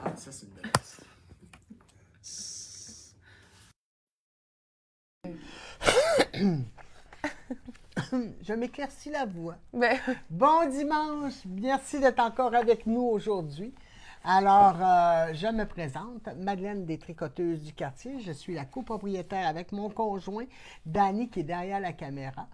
Ah, ça, c'est une belle liste. Je m'éclaircis la voix. Ben, Bon dimanche, merci d'être encore avec nous aujourd'hui. Alors, je me présente, Madeleine des Tricoteuses du quartier. Je suis la copropriétaire avec mon conjoint, Danny, qui est derrière la caméra,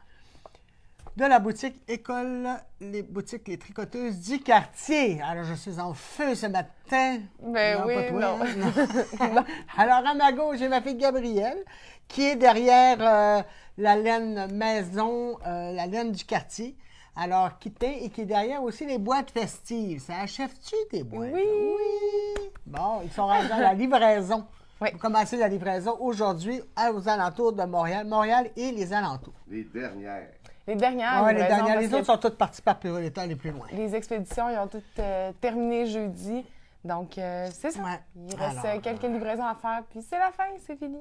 de la boutique École, les boutiques Les Tricoteuses du quartier. Alors, je suis en feu ce matin. ben Non, oui, pas toi, non. hein? Non. Alors, à ma gauche, j'ai ma fille Gabrielle, qui est derrière la laine maison, la laine du quartier. Alors, qui teint et qui est derrière aussi les boîtes festives. Ça achève-tu tes boîtes? Oui. Oui! Bon, ils sont rendus à la livraison. Oui. On va commencer la livraison aujourd'hui aux alentours de Montréal. Montréal et les alentours. Les dernières. Les dernières, Ouais, les livraisons, dernières. parce Les que autres sont toutes parties par priorité aller plus loin. les expéditions, ils ont toutes terminé jeudi. Donc, c'est ça. Ouais. Il reste Alors, quelques livraisons à faire, puis c'est la fin, c'est fini.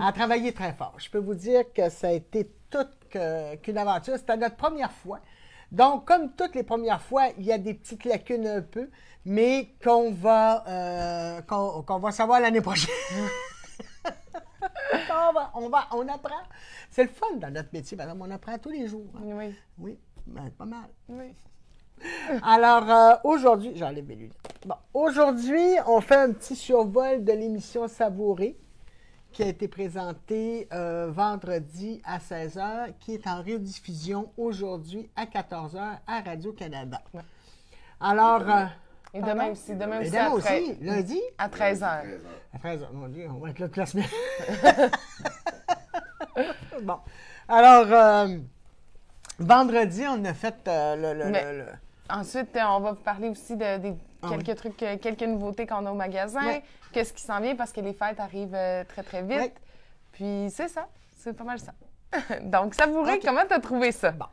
À travailler très fort. Je peux vous dire que ça a été toute qu'une aventure. C'était notre première fois. Donc, comme toutes les premières fois, il y a des petites lacunes un peu, mais qu'on va savoir l'année prochaine. On apprend. C'est le fun dans notre métier, madame. On apprend tous les jours. Hein. Oui. Oui, ben, pas mal. Oui. Alors, aujourd'hui, j'enlève mes lunettes. Bon, aujourd'hui, on fait un petit survol de l'émission Savourée qui a été présentée vendredi à 16h, qui est en rediffusion aujourd'hui à 14h à Radio-Canada. Ouais. Alors, Et demain pardon? aussi. Demain Et aussi, demain à, aussi, lundi, à 13h. à 13h. Mon Dieu, on va être là toute la semaine. Bon. Alors, vendredi, on a fait Ensuite, on va vous parler aussi de quelques trucs, quelques nouveautés qu'on a au magasin, Ouais. qu'est-ce qui s'en vient parce que les fêtes arrivent très, très vite. Ouais. Puis c'est ça, c'est pas mal ça. Donc, Savouré, Ok. comment t'as trouvé ça? Bon.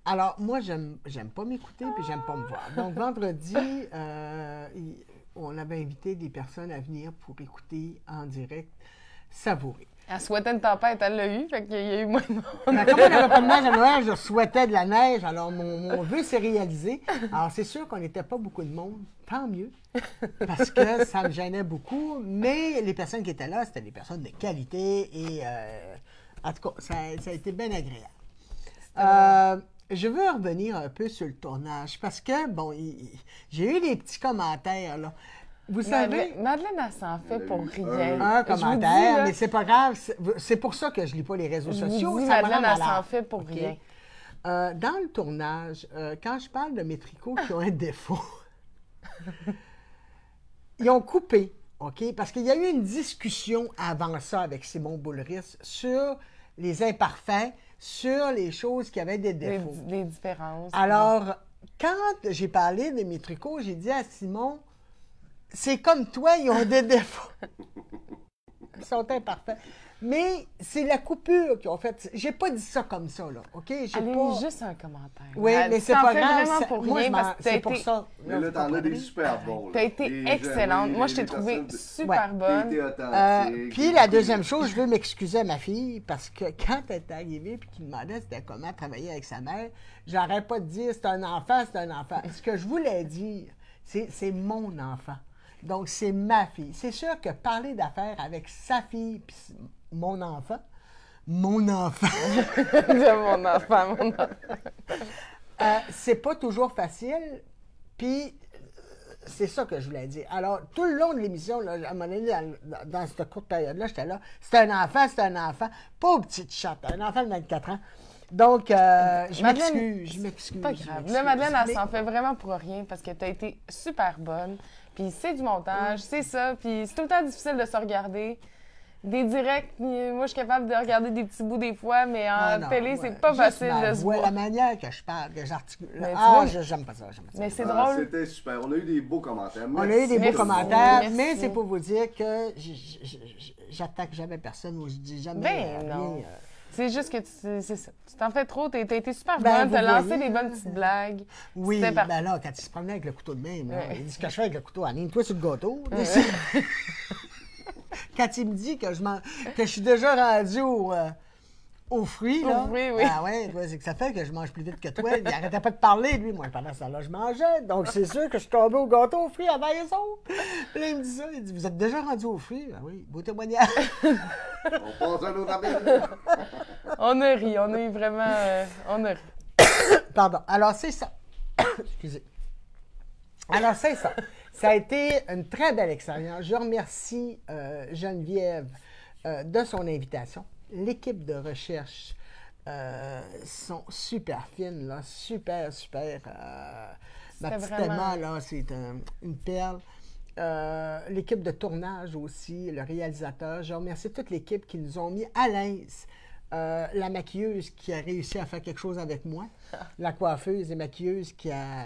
Alors, moi, j'aime pas m'écouter puis j'aime pas me voir. Donc, vendredi, on avait invité des personnes à venir pour écouter en direct Savourer. Elle souhaitait une tempête, elle l'a eu, fait qu'il y a eu moins de monde. Mais comme on n'avait pas de neige à Noël, je souhaitais de la neige, alors mon vœu s'est réalisé. Alors, c'est sûr qu'on n'était pas beaucoup de monde, tant mieux, parce que ça me gênait beaucoup, mais les personnes qui étaient là, c'était des personnes de qualité et, en tout cas, ça a été bien agréable. Je veux revenir un peu sur le tournage, parce que, bon, j'ai eu des petits commentaires, là. Vous savez... Madeleine, elle s'en fait pour rien. Un Je vous commentaire, dis, là, mais c'est pas grave. C'est pour ça que je lis pas les réseaux je vous sociaux. dis, Ça me Madeleine, rend elle s'en malade. fait pour OK? rien. Dans le tournage, quand je parle de mes tricots qui ont un défaut, ils ont coupé, OK? Parce qu'il y a eu une discussion avant ça avec Simon Boulris sur les imparfaits, sur les choses qui avaient des défauts. Les différences. Alors, quand j'ai parlé de mes tricots, j'ai dit à Simon, c'est comme toi, ils ont des défauts. Ils sont imparfaits. Mais c'est la coupure qu'ils ont faite. J'ai pas dit ça comme ça, là. OK? J'ai Allez, pas... juste un commentaire. Oui, Elle mais c'est t'en pas fait grave. vraiment ça- pour moi, rien je parce m'en- que c'est pour ça. Mais là, t'en as des super bons. T'as été excellente. Moi, je t'ai trouvée super bonne. T'as été authentique. Puis la deuxième chose, je veux m'excuser à ma fille parce que quand elle est arrivée et qu'il me demandait c'était comment travailler avec sa mère, j'arrête pas de dire c'est un enfant, c'est un enfant. Ce que je voulais dire, c'est mon enfant. Donc, c'est ma fille. C'est sûr que parler d'affaires avec sa fille puis mon enfant, De mon enfant, mon enfant. c'est pas toujours facile. Puis, c'est ça que je voulais dire. Alors, tout le long de l'émission, là, à un moment donné, dans cette courte période-là, j'étais là. C'est un enfant. Pas au petit chat, un enfant de 24 ans. Donc, je m'excuse. C'est pas grave. Là, Madeleine, elle s'en fait vraiment pour rien parce que t'as été super bonne. Puis c'est du montage, c'est ça. Puis c'est tout le temps difficile de se regarder. Des directs, puis moi, je suis capable de regarder des petits bouts des fois, mais en télé, c'est pas facile de se voir. La manière que je parle, que j'articule. Mais tu vois, j'aime pas ça. Mais c'est Ah, drôle. C'était super. On a eu des beaux commentaires. On a eu des beaux Merci. commentaires, Merci. mais c'est pour vous dire que j'attaque jamais personne ou je dis jamais Ben rien. non. C'est juste que c'est ça. Tu t'en fais trop, t'as été super Ben, bonne, t'as vous lancé voyez. des bonnes petites blagues. Oui, C'était parfait. ben là, quand il se promenait avec le couteau de même, là, Ouais. il dit ce que je fais avec le couteau, aligne-toi sur le gâteau. Quand il me dit que je suis déjà rendu aux fruits, là. Aux fruits, oui. Ah ouais, c'est que ça fait que je mange plus vite que toi. Il arrêtait pas de parler, lui. Moi, pendant ce temps-là, je mangeais. Donc, c'est sûr que je suis tombé au gâteau aux fruits avant les autres. Puis là, il me dit ça. Il dit, vous êtes déjà rendu aux fruits? Ah oui, beau témoignage. On passe à l'autre appel. On a ri, on a eu vraiment... on a ri. Pardon. Alors, c'est ça. Excusez. Alors, c'est ça. Ça a été une très belle expérience. Je remercie Geneviève de son invitation. L'équipe de recherche sont super fines, là, super. Ma petite vraiment- Emma, là, c'est une perle. L'équipe de tournage aussi, le réalisateur. Je remercie toute l'équipe qui nous ont mis à l'aise. La maquilleuse qui a réussi à faire quelque chose avec moi. La coiffeuse et maquilleuse qui a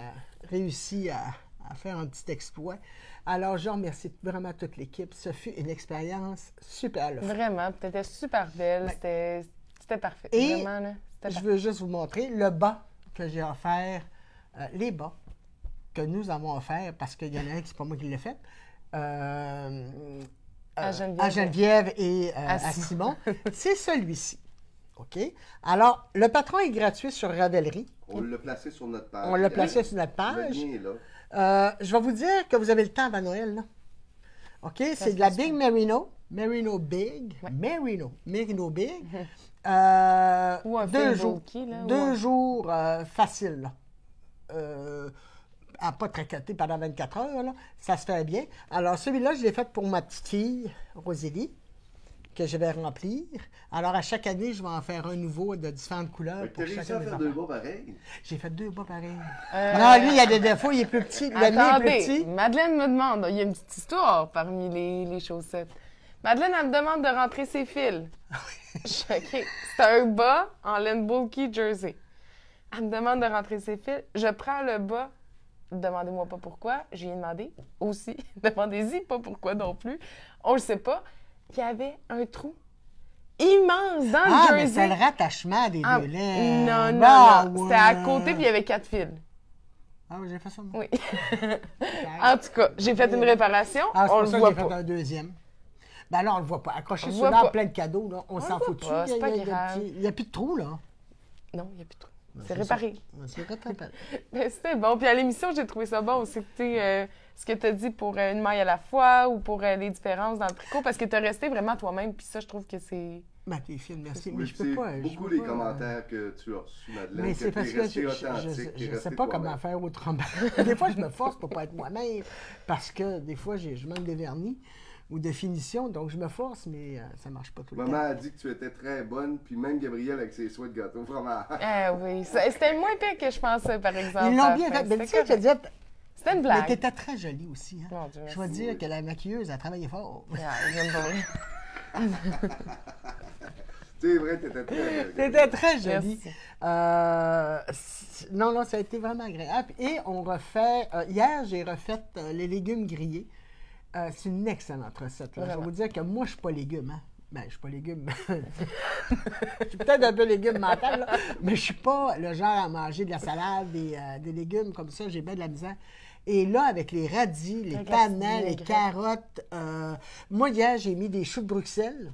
réussi à faire un petit exploit. Alors, je remercie vraiment toute l'équipe. Ce fut une expérience super. Là. Vraiment, tu étais super belle. C'était parfait. Et Vraiment, là, c'était je parfait. veux juste vous montrer le bas que j'ai offert, les bas que nous avons offerts, parce qu'il y en a un qui c'est pas moi qui l'ai fait, À Geneviève. à Geneviève et À à Simon. C'est celui-ci. OK? Alors, le patron est gratuit sur Ravelry. On l'a placé sur notre page. On l'a placé sur notre Le page. lien est là. Je vais vous dire que vous avez le temps avant Noël, là. OK? C'est de la Big Merino. Merino Big. Merino Big. Ou un deux fil jours. bulky, là, ou Deux un- jours faciles, là. À pas tracater pendant 24 heures, là. Ça se fait bien. Alors, celui-là, je l'ai fait pour ma petite fille, Rosélie, que je vais remplir. Alors, à chaque année, je vais en faire un nouveau de différentes couleurs. Fait que Pour t'as réussi chacun à des faire enfants. 2 bas pareil. J'ai fait 2 bas pareils. Euh, Non, lui, il a des défauts, il est plus petit. Le mien est plus Attendez, petit. Madeleine me demande, il y a une petite histoire parmi les chaussettes. Madeleine, elle me demande de rentrer ses fils. Je suis OK. C'est un bas en laine bulky jersey. Elle me demande de rentrer ses fils. Je prends le bas. Demandez-moi pas pourquoi. J'ai demandé aussi. Demandez-y pas pourquoi non plus. On le sait pas. Il y avait un trou immense dans Ah, le mais c'est jersey. le rattachement des Ah, deux laines. non, non, Bah, non. ouais. C'était à côté, puis il y avait 4 fils. Ah oui, j'ai fait ça, moi. Oui. En tout cas, j'ai fait une réparation. Ah, c'est On pour le ça que voit j'ai fait pas. un deuxième. Ben là, on le voit pas. Accroché On le sur voit l'arbre, pas. plein de cadeaux, là. On s'en le fout voit pas, c'est pas grave. Il n'y a plus de trou, là. Non, il n'y a plus de trou. C'est C'est réparé. C'est réparé. Mais c'était bon. Puis à l'émission, j'ai trouvé ça bon aussi. Ce que tu as dit pour une maille à la fois ou pour les différences dans le tricot, parce que tu as resté vraiment toi-même. Puis ça, je trouve que c'est. Ben, t'es fine, merci. Oui, Mais je c'est peux pas. je beaucoup peux les pas, commentaires que tu as reçus, Madeleine. Mais que c'est t'es parce que resté je authentique, t'es ne sais resté pas toi-même. comment faire autrement. Des fois, je me force pour pas être moi-même parce que des fois, je manque de vernis ou de finition, donc je me force, mais ça marche pas tout le Maman temps. a dit que tu étais très bonne, puis même Gabriel avec ses souhaits de gâteau au fromage. Ah oui. C'était moins pire que je pensais, par exemple. Ils l'ont à la bien fin. fait. Mais tu sais, C'était je te disais, C'était une mais blague. t'étais très jolie aussi. Hein? Mon Dieu, Je dois merci. dire que la maquilleuse a travaillé fort. Ah, j'aime pas. C'est vrai, t'étais très belle. T'étais très jolie. Merci. Non, ça a été vraiment agréable. Et on refait. Hier, j'ai refait les légumes grillés. C'est une excellente recette. Là. Je vais Vraiment. vous dire que moi, je suis pas légume. Hein? Ben, je suis pas légume. Je suis peut-être un peu légume mental, là, mais je suis pas le genre à manger de la salade, des légumes comme ça. J'ai bien de la misère. Et là, avec les radis, les Avec la pananes, petite les vinaigrette. carottes, moi, hier, j'ai mis des choux de Bruxelles.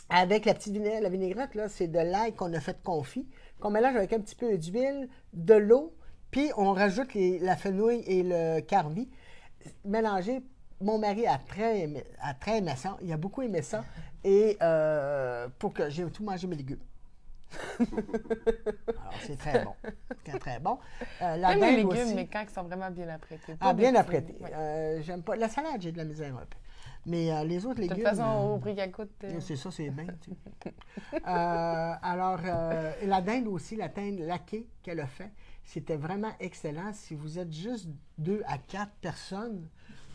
Avec la petite vinaigrette, la vinaigrette, là, c'est de l'ail qu'on a fait confit, qu'on mélange avec un petit peu d'huile, de l'eau, puis on rajoute la fenouil et le carvi. Mélangé, mon mari a très aimé ça, il a beaucoup aimé ça, et pour que j'ai tout mangé mes légumes. Alors, c'est très bon. Très, très bon. La J'aime les dinde légumes, aussi. mais quand ils sont vraiment bien apprêtés. Ah, Pas bien des apprêté. petits- ouais. J'aime pas. La salade, j'ai de la misère un peu. Mais les autres De légumes. toute façon, au prix qu'elle coûte. C'est ça, c'est bien. Tu sais. Alors, la dinde aussi, la dinde laquée qu'elle a fait, c'était vraiment excellent. Si vous êtes juste 2 à 4 personnes,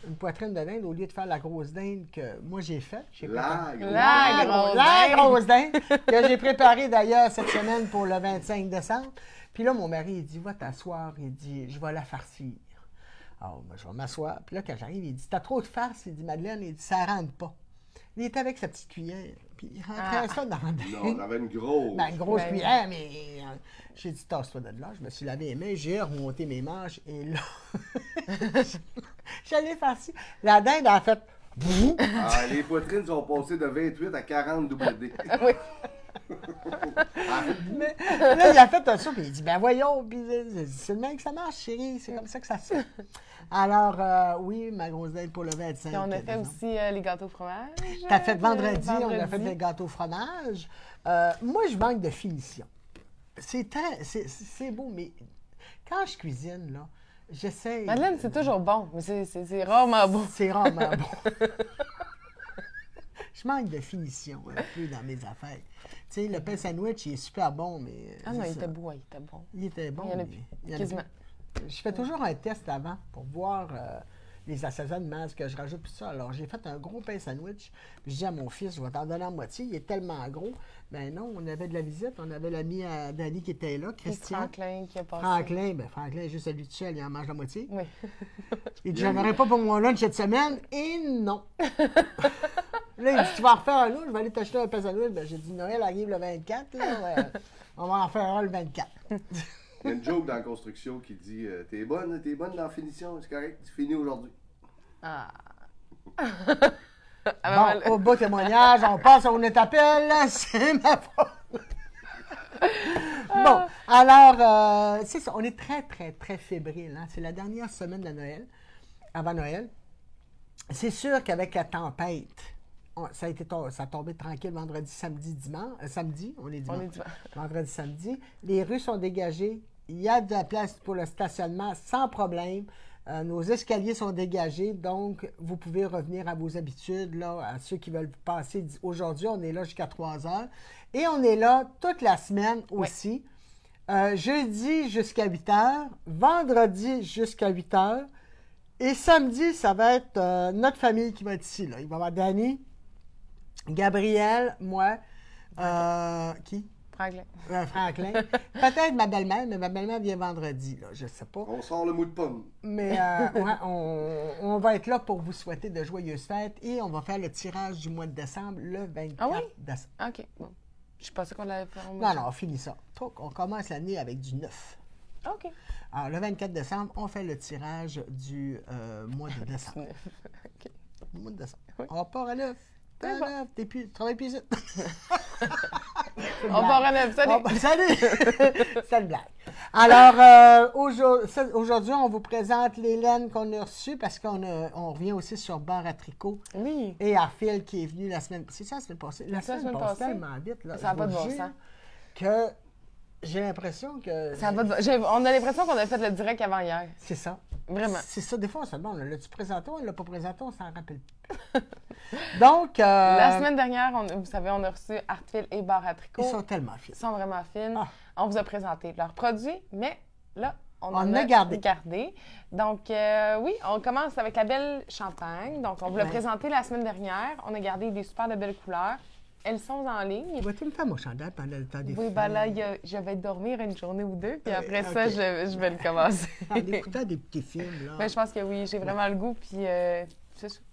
une poitrine de dinde, au lieu de faire la grosse dinde que moi j'ai faite, j'ai La préparé- grosse La grosse la grosse dinde, que j'ai préparée d'ailleurs cette semaine pour le 25 décembre. Puis là, mon mari, il dit, va t'asseoir, il dit, je vais la farcir. Alors, moi, je vais m'asseoir. Puis là, quand j'arrive, il dit, t'as trop de farce, il dit, Madeleine, il dit, ça rentre pas. Il était avec sa petite cuillère, puis il rentrait ça dans la Non, dinde. on avait une grosse. Ben, une grosse Ben, cuillère, mais j'ai dit, tasse-toi de là. Je me suis lavé les mains, j'ai remonté mes manches, et là, j'allais farcir. La dinde a fait, bouh. Ah, les poitrines sont passées de 28 à 40 WD. Oui. Mais là, il a fait un saut, puis il dit, ben voyons, puis c'est le même que ça marche, chérie, c'est comme ça que ça se fait. Alors, oui, ma grosse date pour le 25. Puis on a fait aussi les gâteaux au fromage. T'as fait vendredi, on a fait des gâteaux au fromage. Moi, je manque de finition. C'est beau, mais quand je cuisine, là, j'essaie... Madeleine, c'est toujours bon, mais c'est rarement bon. C'est rarement bon. Je manque de finition un peu dans mes affaires. Tu sais, le pain sandwich, il est super bon, mais... Ah non, il était beau, il était bon. Il était bon, Il y en a mais... plus, quasiment. Je fais toujours un test avant pour voir les assaisonnements, ce que je rajoute, tout ça. Alors, j'ai fait un gros pain sandwich. Puis je dis à mon fils, je vais t'en donner la moitié. Il est tellement gros. Ben non, on avait de la visite. On avait l'ami à Dani qui était là, Christian. Franklin qui a passé. Franklin, juste à lui tout seul, il en mange la moitié. Oui. Il dit, j'en aurais pas pour mon lunch cette semaine. Et non. Là, il dit, tu vas en refaire un autre, je vais aller t'acheter un pain sandwich. Ben, j'ai dit, Noël arrive le 24. Là, on va en faire un le 24. Il y a une joke dans la construction qui dit t'es bonne dans la finition, c'est correct, tu finis aujourd'hui. Ah. Bon, au beau témoignage, on passe à une appel, c'est ma faute. Bon, alors, c'est ça, on est très, très, très fébrile. Hein? C'est la dernière semaine de Noël, avant Noël. C'est sûr qu'avec la tempête, ça a tombé tranquille vendredi, samedi, dimanche. Samedi, on est dimanche. Vendredi, samedi. Les rues sont dégagées. Il y a de la place pour le stationnement sans problème. Nos escaliers sont dégagés, donc vous pouvez revenir à vos habitudes, là, à ceux qui veulent passer. Aujourd'hui, on est là jusqu'à 3 heures. Et on est là toute la semaine aussi. Jeudi jusqu'à 8 heures. Vendredi jusqu'à 8 heures. Et samedi, ça va être notre famille qui va être ici. Là. Il va y avoir Dani, Gabriel, moi, qui? Franklin. Franklin. Peut-être ma belle-mère, mais ma belle-mère vient vendredi, là, je ne sais pas. On sort le mou de pomme. Mais ouais, on va être là pour vous souhaiter de joyeuses fêtes et on va faire le tirage du mois de décembre le 24 décembre. OK, bon. Je pensais qu'on l'avait fait. Non, on finit ça. On commence l'année avec du 9. OK. Alors, le 24 décembre, on fait le tirage du mois de décembre. OK. Le mois de décembre. Oui. On part à 9. Tu travailles plus ici. On part à 9. Salut! Salut! C'est une blague. Alors, aujourd'hui, on vous présente les laines qu'on a reçues parce qu'on revient aussi sur Bar à Tricot. Oui. Et à Phil qui est venu la semaine... C'est ça, la semaine passée? La semaine passée, tellement vite. Là, ça n'a pas de bon sens. Que j'ai l'impression que... Ça a pas de... On a l'impression qu'on a fait le direct avant hier. C'est ça. Vraiment. C'est ça. Des fois, on se demande, l'a-tu présenté ou on ne l'a pas présenté? On s'en rappelle plus. Donc... La semaine dernière, vous savez, on a reçu Artfil et Bar à Tricot. Ils sont tellement fines. Ils sont vraiment fines. Ah. On vous a présenté leurs produits, mais là, on en a gardé. Donc, oui, on commence avec la belle champagne. Donc, on vous l'a présenté la semaine dernière. On a gardé des super de belles couleurs. Elles sont en ligne. Vas-tu me faire mon chandail pendant le temps des fêtes? Oui, ben là, je vais dormir une journée ou deux, puis après ça, je vais le commencer. En écoutant des petits films, là. Mais je pense que oui, j'ai vraiment le goût, puis j'ai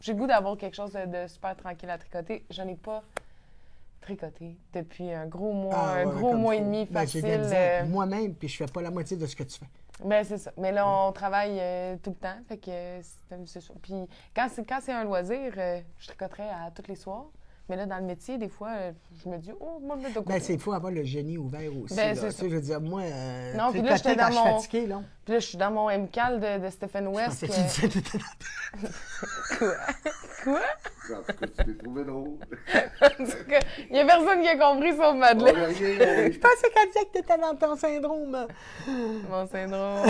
le goût d'avoir quelque chose de super tranquille à tricoter. Je n'ai pas tricoté depuis un gros mois, mois et demi facile. Moi-même, puis je fais pas la moitié de ce que tu fais. Ben c'est ça. Mais là, on travaille tout le temps, fait que c'est ça. Puis quand c'est un loisir, je tricoterais à tous les soirs. Mais là, dans le métier, des fois, je me dis, moi, je me ben, il faut avoir le génie ouvert aussi. Ben, c'est ça. Je veux dire, moi, non, puis là, j'étais dans mon... fatiguée, là. Puis là, je suis dans mon MCAL de Stephen West. Je pensais que tu disais Quoi? En tout cas, tu t'es trouvé drôle. En tout cas, il n'y a personne qui a compris sauf Madeleine. Je pensais qu'elle disait que tu étais dans ton syndrome. Mon syndrome.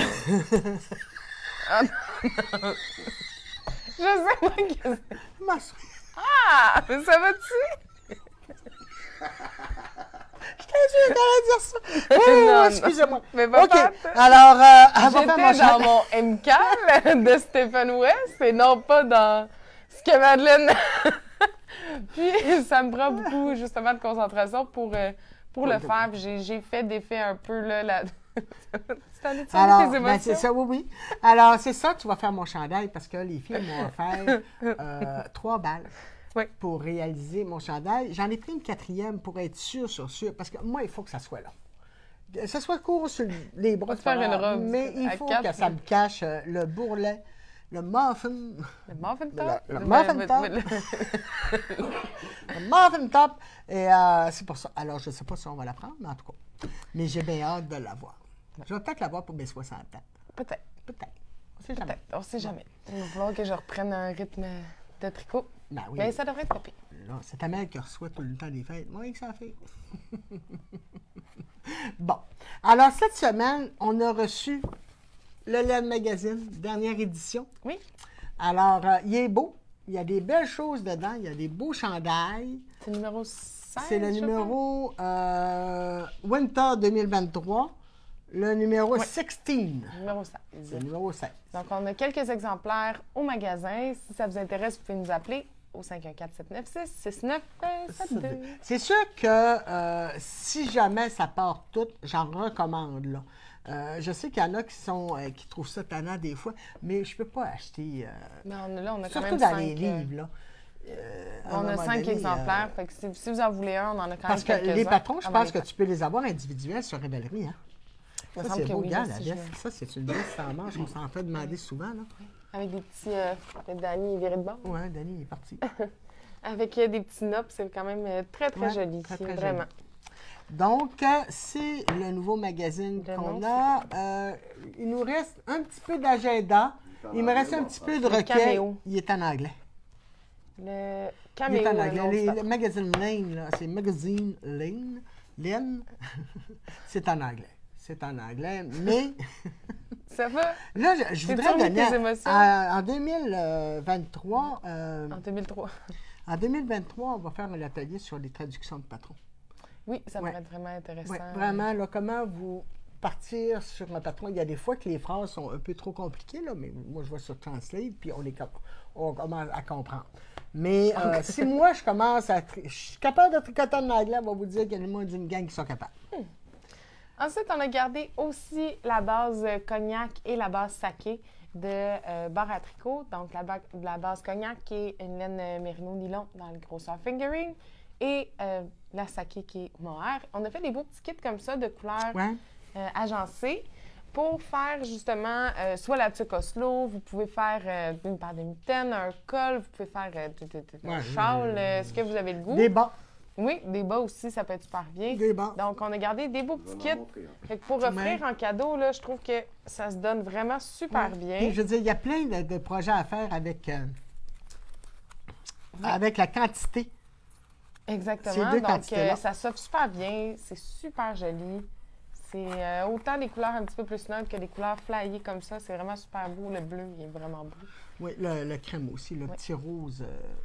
Ah, non. Je sais pas que c'est. Ah! Mais ça va-tu? Je t'ai dit d'aller dire ça. Oh, excusez-moi. Mais pas OK. Alors, j'étais dans mon MCAL de Stephen West et non pas dans ce que Madeleine... Puis, ça me prend beaucoup, justement, de concentration pour le faire. Puis j'ai fait des faits un peu, là... Alors, ben c'est ça, oui. Alors, c'est ça, tu vas faire mon chandail parce que les filles m'ont offert 3 balles pour réaliser mon chandail. J'en ai pris une 4e pour être sûr, parce que moi, il faut que ça soit là. Ça soit court sur les bras, faire une robe mais il faut que ça me cache le bourrelet le muffin. Le muffin top. Le muffin top. Le muffin top. Et c'est pour ça. Alors, je ne sais pas si on va la prendre, mais en tout cas. Mais j'ai bien hâte de l'avoir. Je vais peut-être l'avoir pour mes 60 ans. Peut-être. Peut-être. On sait jamais. Peut-être. On sait jamais. Il va falloir que je reprenne un rythme de tricot. Ben oui. Mais ça devrait être tapé. Là, c'est ta mère qui reçoit tout le temps des fêtes. Moi, que ça fait. Bon. Alors, cette semaine, on a reçu le LED Magazine, dernière édition. Oui. Alors, il est beau. Il y a des belles choses dedans. Il y a des beaux chandails. C'est le numéro 16. C'est le numéro Winter 2023. Le numéro 16. Numéro 16. C'est le numéro 16. Donc, on a quelques exemplaires au magasin. Si ça vous intéresse, vous pouvez nous appeler au 514-796-6972. C'est sûr que si jamais ça part tout, j'en recommande, là. Je sais qu'il y en a qui trouvent ça tannant des fois, mais je ne peux pas acheter. Mais on a quand surtout même dans 5, les livres, là. On a 5 exemplaires. Fait que si vous en voulez un, on en a quand parce même que quelques-uns. les patrons, je avant pense les que fêtes. tu peux les avoir individuels sur Révèlerie, hein? Il me Ça, semble c'est que beau, oui, regarde, là, la si je veste. Ça, c'est une veste sans manche. On s'en fait demander souvent, là. Avec des petits... Danny est viré de bord. Oui, Danny est parti. Avec des petits nops, c'est quand même très, très Ouais, joli. très, très vraiment. joli. Donc, c'est le nouveau magazine Le qu'on nom, a. Il nous reste un petit peu d'agenda. Il me reste un petit peu de recueil. caméo. Il est en anglais. Le Il caméo. est en le anglais. nom du Le patron. magazine Lane, là, c'est Magazine Lane. Lane. C'est en anglais. C'est en anglais, mais Ça va? là, je T'es-tu voudrais remis donner tes émotions? en 2023, En 2003. en 2023, on va faire un atelier sur les traductions de patrons. Oui, ça Ouais. pourrait être vraiment intéressant. Oui, vraiment, là, comment vous partir sur un patron. Il y a des fois que les phrases sont un peu trop compliquées, là, mais moi, je vais sur Translate, puis on commence à comprendre. Mais si moi, je commence je suis capable de tricoter en anglais, on va vous dire qu'il y a le monde d'une gang qui sont capables. Ensuite, on a gardé aussi la base cognac et la base saké de barre à tricot. Donc, la base cognac qui est une laine mérino nylon dans le grosseur fingering et la saké qui est mohair. On a fait des beaux petits kits comme ça de couleurs Ouais. agencées pour faire justement soit la tuque Oslo, vous pouvez faire une paire de mitaines, un col, vous pouvez faire un Ouais, châle, ce que vous avez le goût. Des bas. Oui, des bas aussi, ça peut être super bien. Des bas. Donc, on a gardé des beaux petits Je vais kits. m'en montrer, hein. Fait que pour offrir en cadeau, là, je trouve que ça se donne vraiment super bien. Puis, je veux dire, il y a plein de projets à faire avec la quantité. Exactement. Ces deux Donc, quantités-là. ça s'offre super bien. C'est super joli. C'est autant des couleurs un petit peu plus neutres que des couleurs flyées comme ça. C'est vraiment super beau. Le bleu, il est vraiment beau. Oui, le crème aussi, le Ouais. petit rose,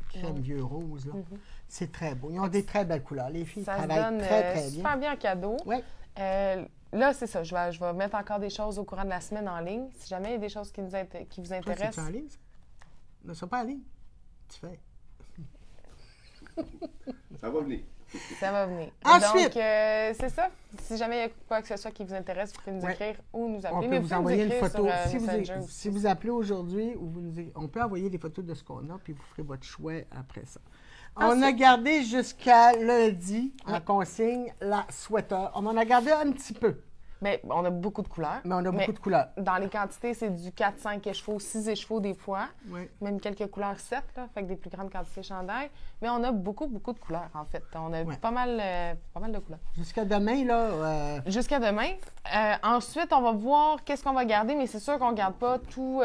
crème Ouais. vieux rose, là. Mhm. C'est très beau. Ils ont des très belles couleurs. Les filles Ça se travaillent donne très, très super bien. bien en cadeau. Oui. Là, c'est ça. Je vais mettre encore des choses au courant de la semaine en ligne. Si jamais il y a des choses qui vous Toi, intéressent. c'est en ligne, ça? Ne sois pas en ligne. Tu fais. Ça va venir. Ça va venir. Ensuite. Donc, c'est ça. Si jamais il y a quoi que ce soit qui vous intéresse, vous pouvez nous Ouais. écrire ou nous On appeler. peut Mais vous pouvez nous envoyer une écrire photo. sur, Si Messenger vous, aussi. si vous appelez aujourd'hui, on peut envoyer des photos de ce qu'on a, puis vous ferez votre choix après ça. On a Ensuite. gardé jusqu'à lundi en consigne la sweater. On en a gardé un petit peu, Mais on a beaucoup de couleurs. mais on a beaucoup de couleurs. Dans les quantités, c'est du 4, 5 échevaux, 6 échevaux des fois. Oui. Même quelques couleurs 7, là, fait que des plus grandes quantités chandail. Mais on a beaucoup, beaucoup de couleurs, en fait. On a Ouais. pas mal de couleurs. Jusqu'à demain, là, Jusqu'à demain. Ensuite, on va voir qu'est-ce qu'on va garder, mais c'est sûr qu'on ne garde pas tout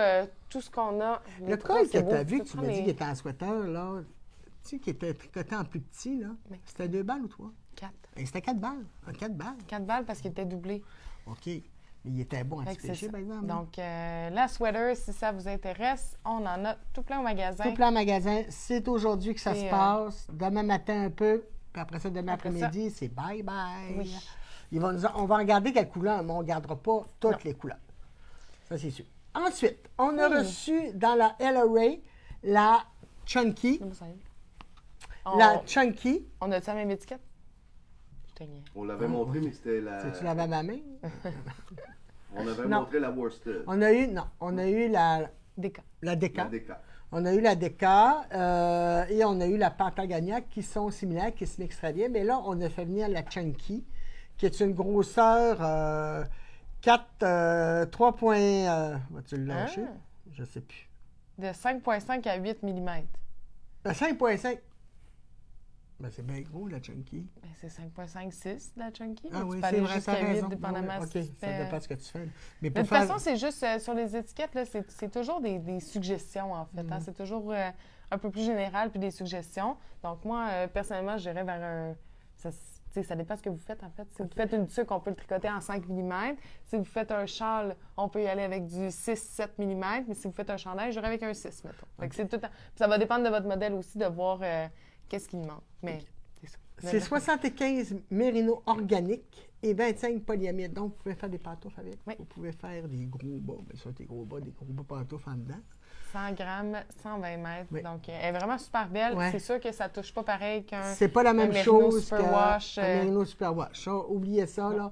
ce qu'on a. le trop, col que c'est tu as beau. vu, peux que tu m'as prendre dit les qu'il était en sweater, là, tu sais, qui était tricoté en plus petit, là, Oui. c'était 2 balles ou 3? 4. C'était 4 balles. 4 balles. 4 balles parce qu'il était doublé. OK. Mais il était bon Fait que c'est anti-péché, ça. par exemple. Donc, la sweater, si ça vous intéresse, on en a tout plein au magasin. Tout plein en magasin. C'est aujourd'hui que ça Et, se passe. Demain matin un peu. Puis après ça, demain Après après-midi, c'est bye-bye. Oui. On va regarder quelles couleurs, mais on ne gardera pas toutes Non. les couleurs. Ça, c'est sûr. Ensuite, on a Oui. reçu dans la LRA la Chunky. La Chunky. On a-tu la même étiquette? Je te niaise. On l'avait montré, mais c'était la. Tu l'avais à ma main? On avait Non. montré la worsted. On a eu la Déca. Deca. La déca. On a eu la Deca et on a eu la Pantagoniac qui sont similaires, qui se mixent très bien. Mais là, on a fait venir la Chunky, qui est une grosseur 3 points. Vas-tu le lâcher? Ah. Je ne sais plus. de 5,5 à 8 mm. 5,5. Ben, c'est bien gros, la Chunky. Ben, c'est 5,5-6 la Chunky. Ah Tu oui, peux c'est aller vrai, jusqu'à t'as 8, raison. dépendamment Ah oui, si OK, tu ça fais- dépend ce que tu fais. Mais De pour toute faire... façon, c'est juste sur les étiquettes, là, c'est toujours des suggestions, en fait. Hein. C'est toujours un peu plus général, puis des suggestions. Donc, moi, personnellement, j'irais vers un. Ça dépend de ce que vous faites, en fait. Si vous faites une tuque, on peut le tricoter en 5 mm. Si vous faites un châle, on peut y aller avec du 6-7 mm. Mais si vous faites un chandail, j'irais avec un 6, mettons. Fait que c'est tout. Puis ça va dépendre de votre modèle aussi, de voir qu'est-ce qu'il manque. Mais c'est ça. C'est 75 mérino organiques et 25 polyamide. Donc, vous pouvez faire des pantoufles avec. Oui. Vous pouvez faire des gros bas. Bien sûr, des gros bas pantoufles en dedans. 100 grammes, 120 mètres. Oui. Donc, elle est vraiment super belle. Ouais. C'est sûr que ça touche pas pareil qu'un. C'est pas la même Merino chose Superwash, qu'un Merino Superwash. Ça, oubliez ça, là.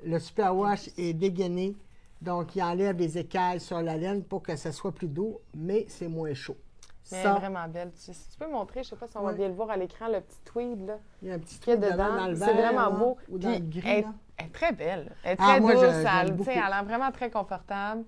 Le Superwash est dégainé. Donc, il enlève les écailles sur la laine pour que ça soit plus doux, mais c'est moins chaud. Mais elle Ça, est vraiment belle. Si tu peux montrer, je sais pas si on va Ouais. bien le voir à l'écran, le petit tweed, là. il y a un petit Qu'il y a truc dedans. dans le C'est vert, vraiment là, beau. ou dans Puis le gris, elle, là. elle est très belle. Elle est Ah, très moi, douce. j'aime Elle, beaucoup. tu sais, elle a l'air vraiment très confortable.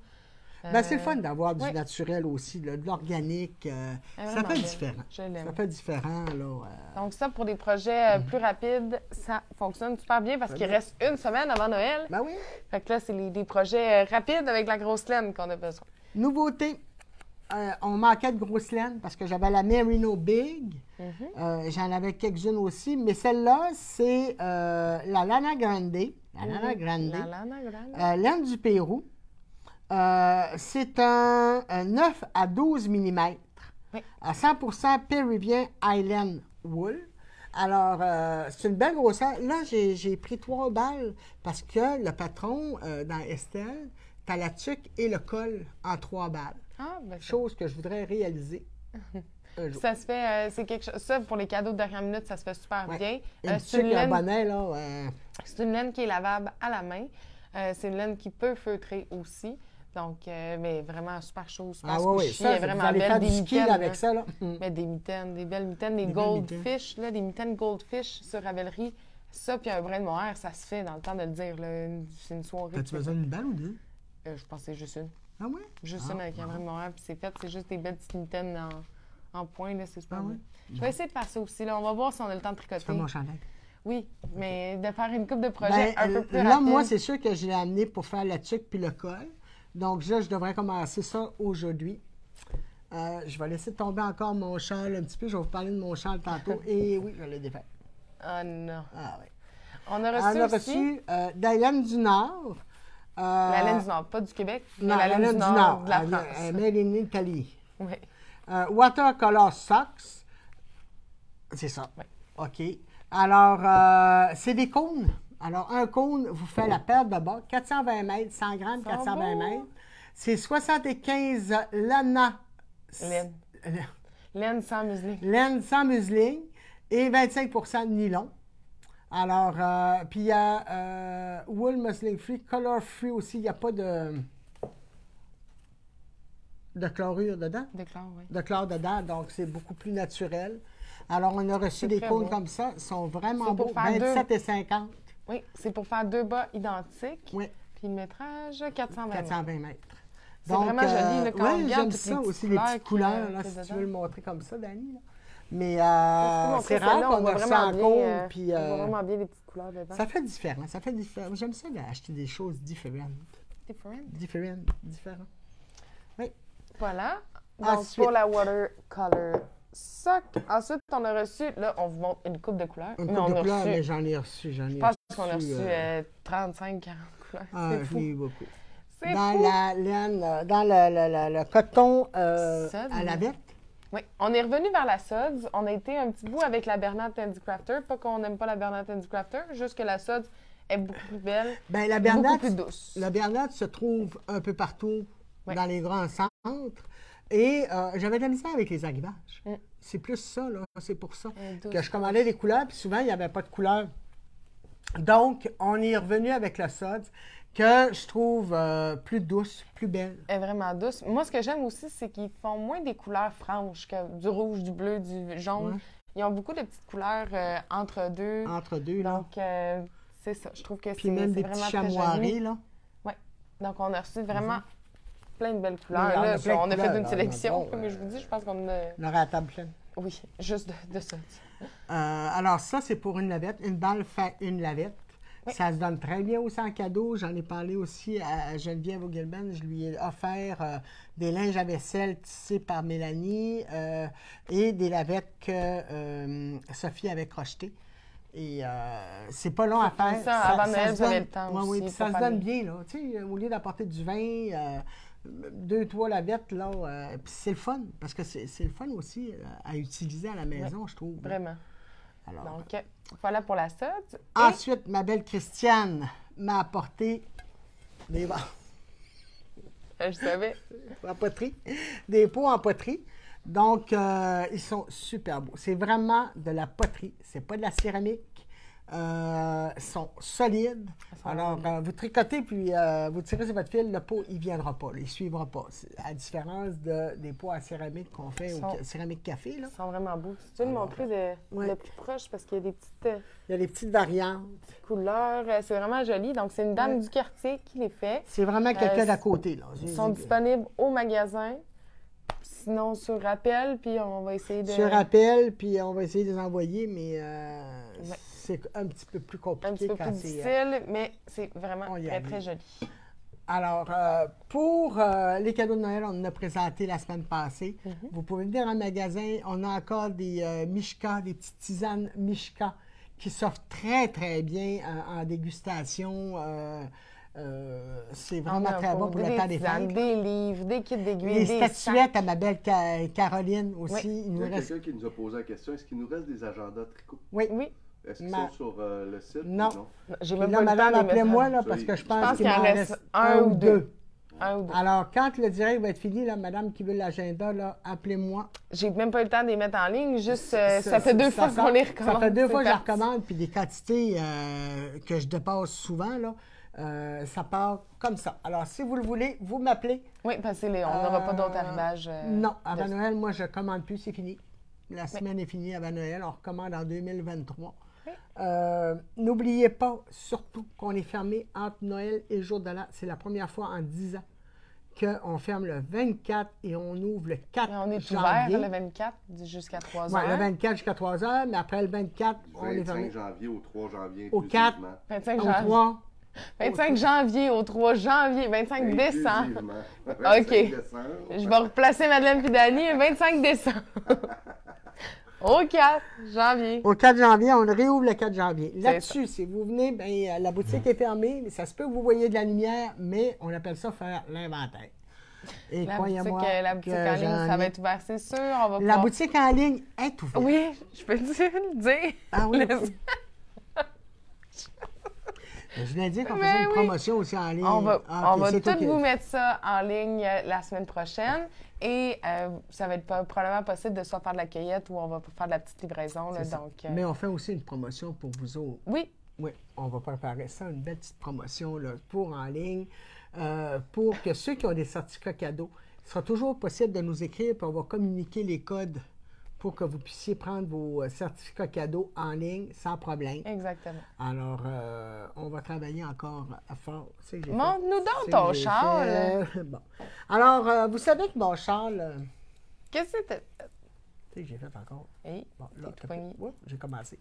Ben, c'est le fun d'avoir du oui. naturel aussi, là, de l'organique. Elle est Ça vraiment fait belle. différent. Je l'aime. Ça fait différent, là. Donc ça, pour des projets plus rapides, ça fonctionne super bien parce qu'il reste une semaine avant Noël. Ben oui. Fait que là, c'est des projets rapides avec la grosse laine qu'on a besoin. Nouveauté. On manquait de grosse laine parce que j'avais la Merino Big. J'en avais quelques-unes aussi, mais celle-là, c'est la Lana Grande. La Lana Grande. La lana grande. Laine du Pérou. C'est un 9 à 12 mm. Oui. À 100% Peruvian Highland Wool. Alors, c'est une belle grosseur. Là, j'ai pris 3 balles parce que le patron dans Estelle, t'as la tuque et le col en 3 balles. Ah, ben ça. Chose que je voudrais réaliser un jour. Ça se fait, c'est quelque chose. Ça, pour les cadeaux de dernière minute, ça se fait super Ouais. bien. Une C'est une tuque, un laine. bonnet, là. C'est une laine qui est lavable à la main. C'est une laine qui peut feutrer aussi. Donc, mais vraiment super chaud, super Ah oui, oui. squishy. Elle est Ça, vraiment vous allez belle. faire Des du ski mitaines, avec là. ça, là. Mais des mitaines, des belles mitaines, des Des belles goldfish, là, des mitaines goldfish sur Ravelry. Ça, puis un brin de mohair, ça se fait dans le temps de le dire. Là. C'est une soirée. T'as-tu besoin d'une balle ou deux? Je pense que c'est juste une. Ah oui? Juste Ah, une avec un brin de mohair, puis c'est fait. C'est juste des belles petites mitaines en point, là. C'est super Ah beau. ouais? Je vais essayer de faire ça aussi. Là. On va voir si on a le temps de tricoter. Fais mon chandail. Oui, mais de faire une coupe de projets un peu plus là, rapide. moi, c'est sûr que je l'ai amené pour faire la tuque puis le col. Donc, là, je devrais commencer ça aujourd'hui. Je vais laisser tomber encore mon châle un petit peu. Je vais vous parler de mon châle tantôt. Et oui, je l'ai défait. Ah non. Ah oui. On a On reçu a aussi reçu de la laine du Nord. la laine du Nord, pas du Québec, mais Non, la laine du Nord de la France. Made in Italy. Oui. Watercolor Socks. C'est ça. Oui. OK. Alors, c'est des cônes. Alors, un cône vous fait la paire de bas, 420 mètres, 100 grammes, Ils sont 420 beaux. mètres. C'est 75 lana. Laine. Laine sans museling. Laine sans museling et 25 de nylon. Alors, puis il y a wool muslin free, color free aussi. Il n'y a pas de chlorure dedans. Déclare, oui. De chlore dedans, donc c'est beaucoup plus naturel. Alors, on a reçu C'est des très cônes beau. comme ça. Ils sont vraiment C'est pour beaux. faire 27 et 50. Oui, c'est pour faire 2 bas identiques. Oui, Puis le métrage, 420 mètres. 420 mètres. C'est vraiment joli, là, quand on ouais, regarde j'aime toutes ça les aussi, petites les petites couleurs couleurs, qu'il y a- là, qu'il y a si tu veux dedans. le montrer comme ça, Dani. Là. Mais Tu peux montrer c'est celle-là, rare on qu'on voit a reçu vraiment en bien, cône. Puis, on voit vraiment bien les petites couleurs dedans. ça fait différent, ça fait différent. J'aime ça d'acheter des choses différentes. Different. Différentes. Voilà. Donc, Ensuite. pour la watercolor sock. Ensuite, on a reçu, là, on vous montre une coupe de couleurs. Une mais coupe on de a couleurs, reçu, mais j'en ai reçu. je pense qu'on a reçu 35-40 couleurs. Ah, C'est j'en fou. ai eu beaucoup. C'est Dans fou. la laine, dans le coton Ça, à la vette. Oui, on est revenu vers la Suds. On a été un petit bout avec la Bernard Handicrafter. Pas qu'on n'aime pas la Bernard Handicrafter, juste que la Suds est beaucoup plus belle, Ben, la beaucoup Bernade, plus douce. la Bernade se trouve un peu partout Ouais. dans les grands centres. Et j'avais de la misère avec les arrivages. Mm. C'est plus ça, là. C'est pour ça douce. que je commandais des couleurs, puis souvent, il n'y avait pas de couleurs. Donc, on est revenu avec la Suds, que je trouve plus douce, plus belle. Elle est vraiment douce. Moi, ce que j'aime aussi, c'est qu'ils font moins des couleurs franches que du rouge, du bleu, du jaune. Ouais. Ils ont beaucoup de petites couleurs entre deux. Entre deux, là. Donc, c'est ça. Je trouve que Puis c'est même des vraiment petits très chamoirés, joli. là. Donc, on a reçu vraiment plein de belles couleurs. Oui, on a Là, plein de on a fait couleurs, une là, sélection, bon, mais je vous dis, je pense qu'on a... On aura la table pleine. Oui, juste de ça. Alors, ça, c'est pour une lavette. Une balle fait une lavette. Oui. Ça se donne très bien aussi en cadeau. J'en ai parlé aussi à Geneviève Augelben. Je lui ai offert des linges à vaisselle tissés par Mélanie et des lavettes que Sophie avait crochetées. Et c'est pas long à faire. Ça, avant Noël, se vous avez donne- le temps Ouais, aussi oui, puis pour ça se faire donne les- bien, là. Tu sais, au lieu d'apporter du vin, 2, 3 lavettes, là. Puis c'est le fun, parce que c'est le fun aussi à utiliser à la maison, je trouve. Vraiment. Alors, Donc, voilà pour la sauce. ensuite, ma belle Christiane m'a apporté des Je savais. en poterie, des pots en poterie. Donc, ils sont super beaux. C'est vraiment de la poterie. C'est pas de la céramique. Ils sont solides. Alors, vous tricotez, puis vous tirez sur votre fil, le pot, il ne viendra pas. Il ne suivra pas. À la différence des pots en céramique qu'on fait au céramique café. Là. Ils sont vraiment beaux. Tu veux le montrer de plus proche parce qu'il y a des petites Il y a des petites variantes. couleurs. C'est vraiment joli. Donc, c'est une dame du quartier qui les fait. C'est vraiment quelqu'un d'à côté. Là. Ils sont disponibles au magasin. Sinon, sur rappel, puis on va essayer de... Sur appel, puis on va essayer de les envoyer, mais c'est un petit peu plus compliqué. Un petit peu quand plus c'est, difficile, mais c'est vraiment on y très, arrive. très joli. Alors, pour les cadeaux de Noël, on en a présenté la semaine passée. Vous pouvez venir en magasin. On a encore des Mishka, des petites tisanes Mishka qui sortent très, très bien en dégustation. C'est vraiment très bon pour le temps des tisanes, fêtes. des livres, des kits d'aiguilles, Les des statuettes à ma belle Caroline aussi. Oui. Il Il nous y a reste... quelqu'un qui nous a posé la question, est-ce qu'il nous reste des agendas tricot? Oui. Oui, Est-ce qu'ils Ma- sont sur le site? Non. j'ai Puis même là, pas le temps madame, de les mettre appelez-moi en- là, parce que je pense pense qu'il qu'il en m'en reste reste un ou deux. Un ou deux. Alors, quand le direct va être fini, là, madame qui veut l'agenda, là, appelez-moi. J'ai même pas eu le temps de les mettre en ligne, juste ça fait deux fois qu'on les recommande. Ça fait deux fois que je C'est les recommande, puis des quantités que je dépasse souvent, là, ça part comme ça. Alors, si vous le voulez, vous m'appelez. Oui, parce qu'on n'aura pas d'autres arrivages. Non, avant Noël, moi, je commande plus, c'est fini. La semaine est finie avant Noël, on recommande en 2023. Oui. N'oubliez pas, surtout, qu'on est fermé entre Noël et le jour de l'an. C'est la première fois en 10 ans qu'on ferme le 24 et on ouvre le 4 On est janvier. ouvert le 24 jusqu'à 3 Ouais, heures. le 24 jusqu'à 3 heures, mais après le 24, on est 25 fermé. janvier au 3 janvier Au 4. inclusivement. 25 Au janvier. 3. 25 janvier au 3 janvier, 25 décembre. Inclusivement. OK. 25 décembre. Je vais replacer Madeleine Pidani le 25 décembre. Au 4 janvier. Au 4 janvier, on le réouvre le 4 janvier. C'est Là-dessus, si vous venez, bien, la boutique est fermée, mais ça se peut que vous voyez de la lumière, mais on appelle ça faire l'inventaire. Et La croyez-moi boutique que en ligne, j'en ça va ai- être ouvert, c'est sûr. On va La pouvoir- boutique en ligne est ouverte. Oui, je peux le dire. Ah oui? Laisse- Je voulais dire qu'on Mais faisait une oui. promotion aussi en ligne. On va, Ah, on ok, va c'est toi tout qui- vous mettre ça en ligne la semaine prochaine. Et ça va être probablement possible de soit faire de la cueillette ou on va faire de la petite livraison. Là, C'est ça. donc, Mais on fait aussi une promotion pour vous autres. oui, Oui, on va préparer ça, une belle petite promotion là, pour en ligne, pour que ceux qui ont des certificats cadeaux, il sera toujours possible de nous écrire, puis on va communiquer les codes pour que vous puissiez prendre vos certificats cadeaux en ligne sans problème. exactement. Alors, on va travailler encore à fort. C'est que j'ai Montre-nous fait. donc C'est ton que j'ai char, fait. Bon. Alors, vous savez que mon char, là, Qu'est-ce que c'était? tu sais que j'ai fait encore. Hey, Bon, là, t'es tout pogné. oups, j'ai commencé.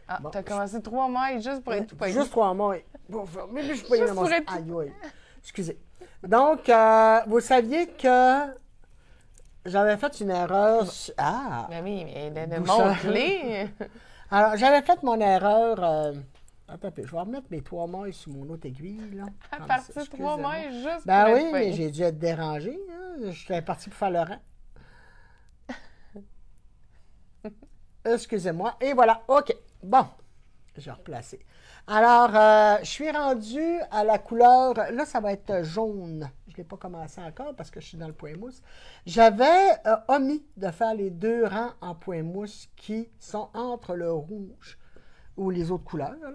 Ah, Bon. t'as commencé 3 mois juste pour être tout pogné. Juste 3 mois. Bon, mais je suis pas Juste dans pour mon... être- Aïe, aïe. Excusez. Donc, vous saviez que j'avais fait une erreur. Ah! Ben oui, mais de D'où ça? montre-les. Alors, j'avais fait mon erreur. Attends un peu, je vais remettre mes 3 mailles sur mon autre aiguille. Là, À Comme partir ça, de 3 mois excusez-moi. juste Ben pour oui, être mais pogné. j'ai dû être dérangé. Hein. J'étais parti pour faire le rang. Excusez-moi. Et voilà. OK. Bon. Je vais replacer. Alors, je suis rendu à la couleur. Là, ça va être jaune. Je ne l'ai pas commencé encore parce que je suis dans le point mousse. J'avais omis de faire les 2 rangs en point mousse qui sont entre le rouge ou les autres couleurs. Là.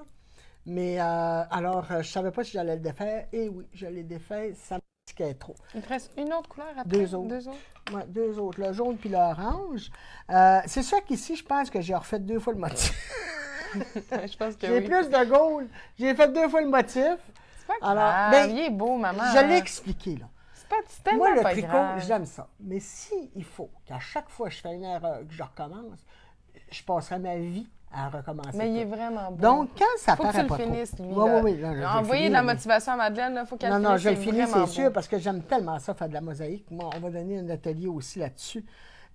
Mais alors, je ne savais pas si j'allais le défaire. Et oui, je l'ai défait. Ça me piquait trop. Il te reste une autre couleur après? 2 autres. 2 autres? Ouais, 2 autres, le jaune puis l'orange. C'est sûr qu'ici, je pense que j'ai refait 2 fois le motif. Je pense que J'ai oui. plus de gold. J'ai fait 2 fois le motif. C'est pas Alors, grave. ben, Il est beau, maman. Je l'ai expliqué, là. c'est tellement Moi, le pas tricot, grave. j'aime ça. Mais si il faut qu'à chaque fois que je fais une erreur, que je recommence, je passerai ma vie à recommencer. Mais il est tout. vraiment beau. Donc, quand ça Faut que tu paraît le pas trop... finisses, lui. Oui, là. oui, oui. Là, je vais le Envoyer de finir, la mais- motivation à Madeleine, il faut qu'elle Non, le non, finisse. je le c'est finis, vraiment c'est sûr, beau. parce que j'aime tellement ça, faire de la mosaïque. Moi, on va donner un atelier aussi là-dessus.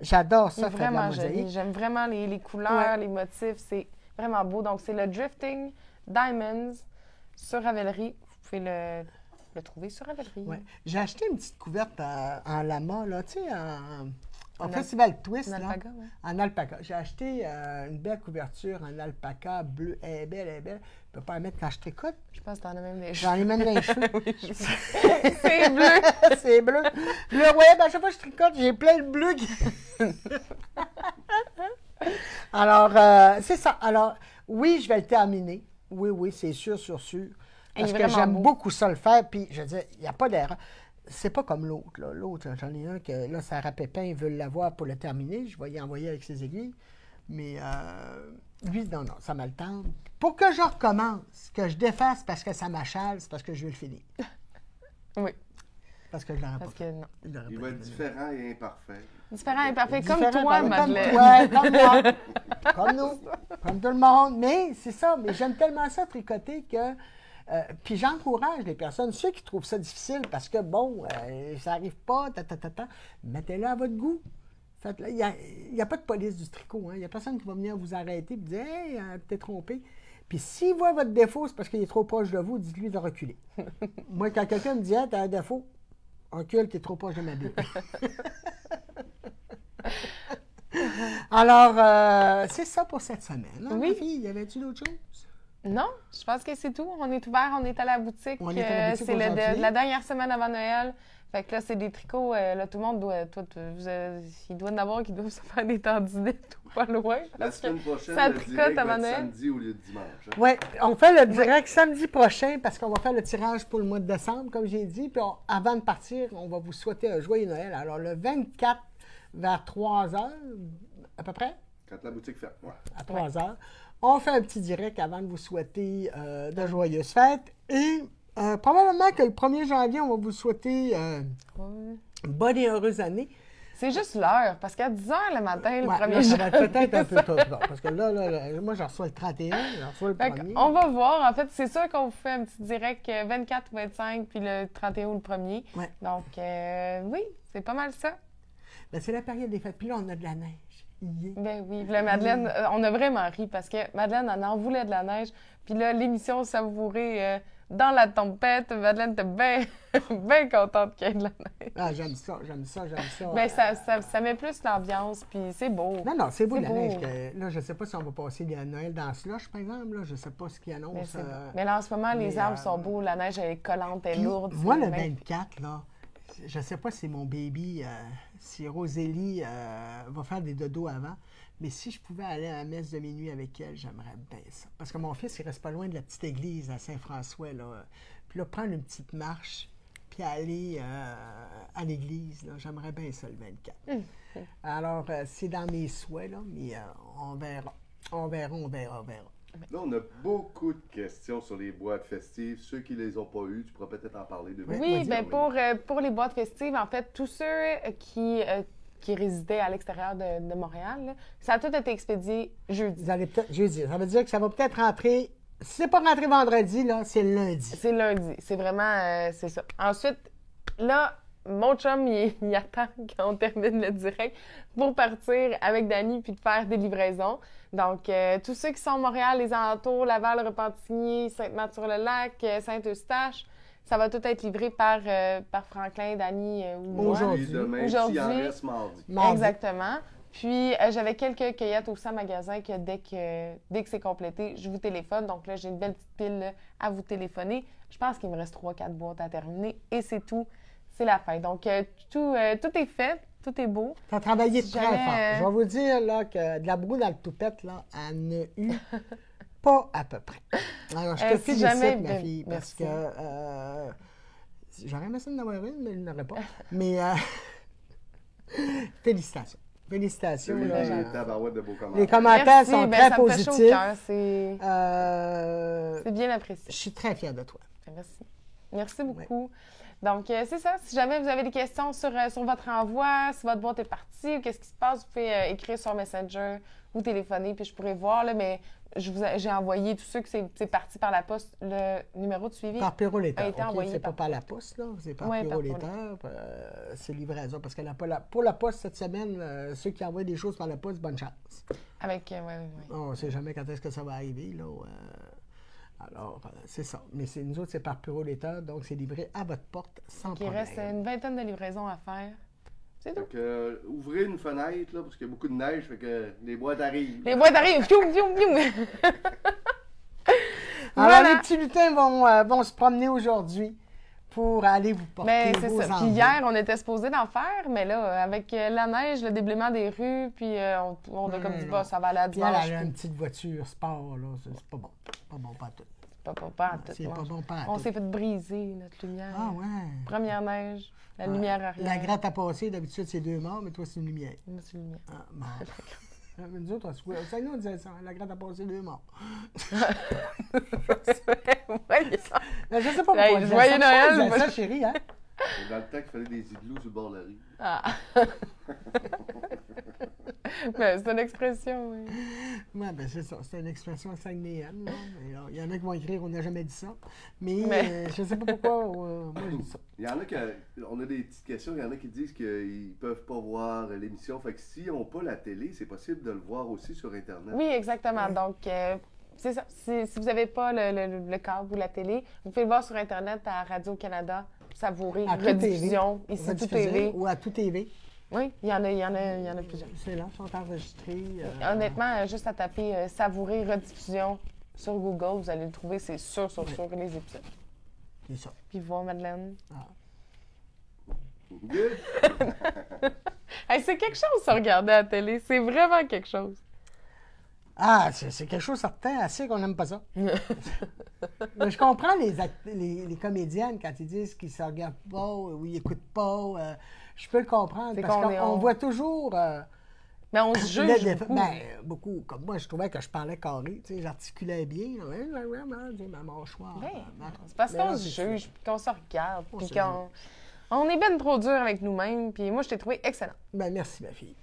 J'adore C'est ça, faire de la vraiment joli. mosaïque. J'aime vraiment les couleurs, Ouais. les motifs. C'est vraiment beau. Donc, c'est le Drifting Diamonds sur Ravelry. Vous pouvez le trouver sur Ravelry. Ouais. J'ai acheté une petite couverte en lama, là, tu sais, au En Festival Twist, En là, alpaga, ouais. en alpaca. J'ai acheté une belle couverture en alpaca bleu. Elle est belle, elle est belle. Je ne peux pas la mettre quand je tricote. Je pense que t'en as même des J'en ai même dans les cheveux. C'est bleu. C'est bleu. Le web, à chaque fois que je tricote, j'ai plein de bleu. Alors, c'est ça. Alors, oui, je vais le terminer. Oui, oui, c'est sûr, sûr, sûr. Il est Parce que vraiment j'aime beau. beaucoup ça le faire. Puis, je veux dire, il n'y a pas d'erreur. C'est pas comme l'autre. Là. L'autre, j'en ai un que, là, Sarah Pépin, il veut l'avoir pour le terminer. Je vais y envoyer avec ses aiguilles. Mais lui, non, non, ça me le tente. Pour que je recommence, que je défasse parce que ça m'achale, c'est parce que je veux le finir. Oui, Parce que je l'aurais pas parce fait. que non. Je l'aurais Il pas va être fait. différent et imparfait. Différent et parfait. Comme Différent, toi, comme Madeleine. toi, comme moi, comme nous, comme tout le monde. Mais c'est ça, mais j'aime tellement ça tricoter que... puis j'encourage les personnes, ceux qui trouvent ça difficile parce que, bon, ça n'arrive pas, mettez-le à votre goût. Faites-le. Il n'y a pas de police du tricot. Hein. Il n'y a personne qui va venir vous arrêter et vous dire « Hey, t'es trompé ». Puis s'il voit votre défaut, c'est parce qu'il est trop proche de vous, dites-lui de reculer. Moi, quand quelqu'un me dit hey, « T'as un défaut », recule, t'es trop proche de ma Bible. Alors, c'est ça pour cette semaine. Hein, Oui. ma fille, y avait-tu d'autres choses? Non, je pense que c'est tout. On est ouvert, on est à la boutique. On est à la boutique c'est aujourd'hui. la dernière semaine avant Noël. Fait que là, c'est des tricots. Là, tout le monde doit. Il doit en avoir qui doivent se faire des tendinites ou pas loin. La Parce que semaine prochaine, ça le tricote direct avant va être Noël. samedi au lieu de dimanche. Hein? Oui, on fait le direct samedi prochain parce qu'on va faire le tirage pour le mois de décembre, comme j'ai dit. Puis avant de partir, on va vous souhaiter un joyeux Noël. Alors, le 24 vers 3 heures, à peu près, Quand la boutique ferme. Ouais. à 3 heures, on fait un petit direct avant de vous souhaiter de joyeuses fêtes. Et probablement que le 1er janvier, on va vous souhaiter Ouais. une bonne et heureuse année. C'est juste l'heure, parce qu'à 10 h le matin, le Ouais, premier là, ça jour. va être peut-être un peu tôt. Là, parce que là, moi, je reçois le 31, je reçois le Fait 1er. on va voir. En fait, c'est sûr qu'on vous fait un petit direct 24 ou 25, puis le 31 ou le 1er. Ouais. Donc, oui, c'est pas mal ça. Ben, c'est la période des fêtes. Puis là, on a de la neige. Yeah. Ben oui, puis là, Madeleine, on a vraiment ri parce que Madeleine en voulait de la neige. Puis là, l'émission savourée dans la tempête. Madeleine était bien bien contente qu'il y ait de la neige. Ah, j'aime ça, j'aime ça, j'aime ça. Ben, ça met plus l'ambiance, puis c'est beau. Non, non, c'est beau c'est la beau. neige. Là, je ne sais pas si on va passer le Noël dans slush, par exemple. Là, je ne sais pas ce qu'ils Mais, annoncent. mais là, en ce moment, les mais, arbres sont beaux. La neige, elle est collante, elle est Puis, lourde. moi, c'est le bien- 24, là, je ne sais pas si mon baby, si Rosélie va faire des dodos avant, mais si je pouvais aller à la messe de minuit avec elle, j'aimerais bien ça. Parce que mon fils, il reste pas loin de la petite église à Saint-François, là. Puis là, prendre une petite marche, puis aller à l'église, là, j'aimerais bien ça le 24. Alors, c'est dans mes souhaits, là, mais on verra. On verra, on verra, on verra. Là, on a beaucoup de questions sur les boîtes festives. Ceux qui les ont pas eues, tu pourras peut-être en parler de Oui, ben pour les boîtes festives, en fait, tous ceux qui résidaient à l'extérieur de Montréal, là, ça a tout été expédié jeudi. Vous allez peut-être, jeudi, ça veut dire que ça va peut-être rentrer. Si c'est pas rentré vendredi, là, c'est lundi. C'est lundi. C'est vraiment, c'est ça. Ensuite, là, mon chum, il attend qu'on termine le direct pour partir avec Dani puis de faire des livraisons. Donc, tous ceux qui sont à Montréal, les alentours, Laval, Repentigny, Sainte-Marthe-sur-le-Lac, Saint-Eustache, ça va tout être livré par Franklin, Dani ou moi. Aujourd'hui. Demain, Aujourd'hui. s'il en reste mardi. Mardi. Exactement. Puis, j'avais quelques cueillettes aussi en magasin que dès que c'est complété, je vous téléphone. Donc là, j'ai une belle petite pile là, à vous téléphoner. Je pense qu'il me reste 3-4 boîtes à terminer et c'est tout. C'est la fin. Donc, tout est fait. Tout est beau. Tu as travaillé Si très jamais, fort. Je vais vous dire là, que de la broue dans le toupette, là, elle n'a eu pas à peu près. Alors, je te Si félicite, jamais, ma ben, fille, parce merci. que j'aurais aimé ça d'en avoir une, mais je n'en aurais pas. Mais félicitations. Félicitations. Oui, là. les tabarouettes de beaux commentaires. Les commentaires Merci, sont ben, très ça me fait chaud au positifs. cœur. C'est Je bien apprécié. suis très fière de toi. Merci. Merci beaucoup. Donc, c'est ça. Si jamais vous avez des questions sur votre envoi, si votre boîte est partie ou qu'est-ce qui se passe, vous pouvez écrire sur Messenger ou téléphoner, puis je pourrais voir, là, mais j'ai envoyé tous ceux que c'est parti par la poste. Le numéro de suivi Par Pyrolator. a été envoyé C'est pas par la poste, là. C'est par Ouais, par Pyrolator. C'est livraison. Parce que pour la poste, cette semaine, ceux qui envoient des choses par la poste, bonne chance. Avec, oui. On ne sait jamais quand est-ce que ça va arriver, là. Alors, c'est ça. Mais nous autres, c'est par Pyrolator, donc c'est livré à votre porte sans Il problème. reste une vingtaine de livraisons à faire. C'est tout. Fait que, ouvrez une fenêtre, là, parce qu'il y a beaucoup de neige, fait que les boîtes arrivent. Les boîtes arrivent. Fioum, fioum, fioum. Alors, Voilà. les petits lutins vont se promener aujourd'hui pour aller vous porter Mais c'est vos ça. Puis envois. hier, on était supposé d'en faire, mais là, avec la neige, le déblaiement des rues, puis on a comme dit, bah, ça va aller à Puis elle dimanche. a puis une petite voiture sport, là. C'est pas bon. Pas bon, pas tout. pas en tout, C'est ouais. pas bon, pas On tout. s'est fait briser, notre lumière. Ah, ouais. Première neige, la lumière arrière. La gratte à passer, d'habitude, c'est 2 morts, mais toi, c'est une lumière. Moi, c'est lumière. Ah, bon. Nous autres, on disait ça. La gratte à passer, 2 morts. Ouais, Mais je sais pas pourquoi. Hey, on disait joyeux ça. Noël, On disait moi, ça, chérie, hein? Et dans le temps qu'il fallait des igloos sur le bord de la rue. Ah. Ben, c'est une expression, oui. Oui, ben c'est ça. C'est une expression saguenéenne. Là. Mais, il y en a qui vont écrire « on n'a jamais dit ça ». Mais, Mais- je ne sais pas pourquoi. Moi, je dis ça. Il y en a qui, on a des petites questions, il y en a qui disent qu'ils ne peuvent pas voir l'émission. Fait que s'ils n'ont pas la télé, c'est possible de le voir aussi sur Internet. Oui, exactement. Donc, c'est ça. Si vous n'avez pas le câble ou la télé, vous pouvez le voir sur Internet à Radio-Canada, Savourer, À Tout rediffusion, TV. ici Tout Rediffuser TV. ou à Tout TV. Oui, il y en a plusieurs. C'est là, ils sont enregistrés. Honnêtement, juste à taper Savourer, rediffusion sur Google, vous allez le trouver, c'est sûr, les épisodes. C'est ça. Puis voir Madeleine. Good. Hey, c'est quelque chose, ça, regarder à la télé. C'est vraiment quelque chose. Ah, c'est quelque chose de certain, assez qu'on n'aime pas ça. Mais je comprends les comédiennes quand ils disent qu'ils ne se regardent pas ou ils n'écoutent pas. Je peux le comprendre C'est parce qu'on est- qu'on on- voit toujours... Mais on se juge beaucoup. beaucoup. Comme moi, je trouvais que je parlais carré, tu sais, j'articulais bien. Ma mâchoire. Ben, ma- c'est parce Mais qu'on là, se c'est juge, puis qu'on se regarde, On puis se qu'on est ben trop dur avec nous-mêmes. Puis moi, je t'ai trouvé excellent. Ben, merci, ma fille.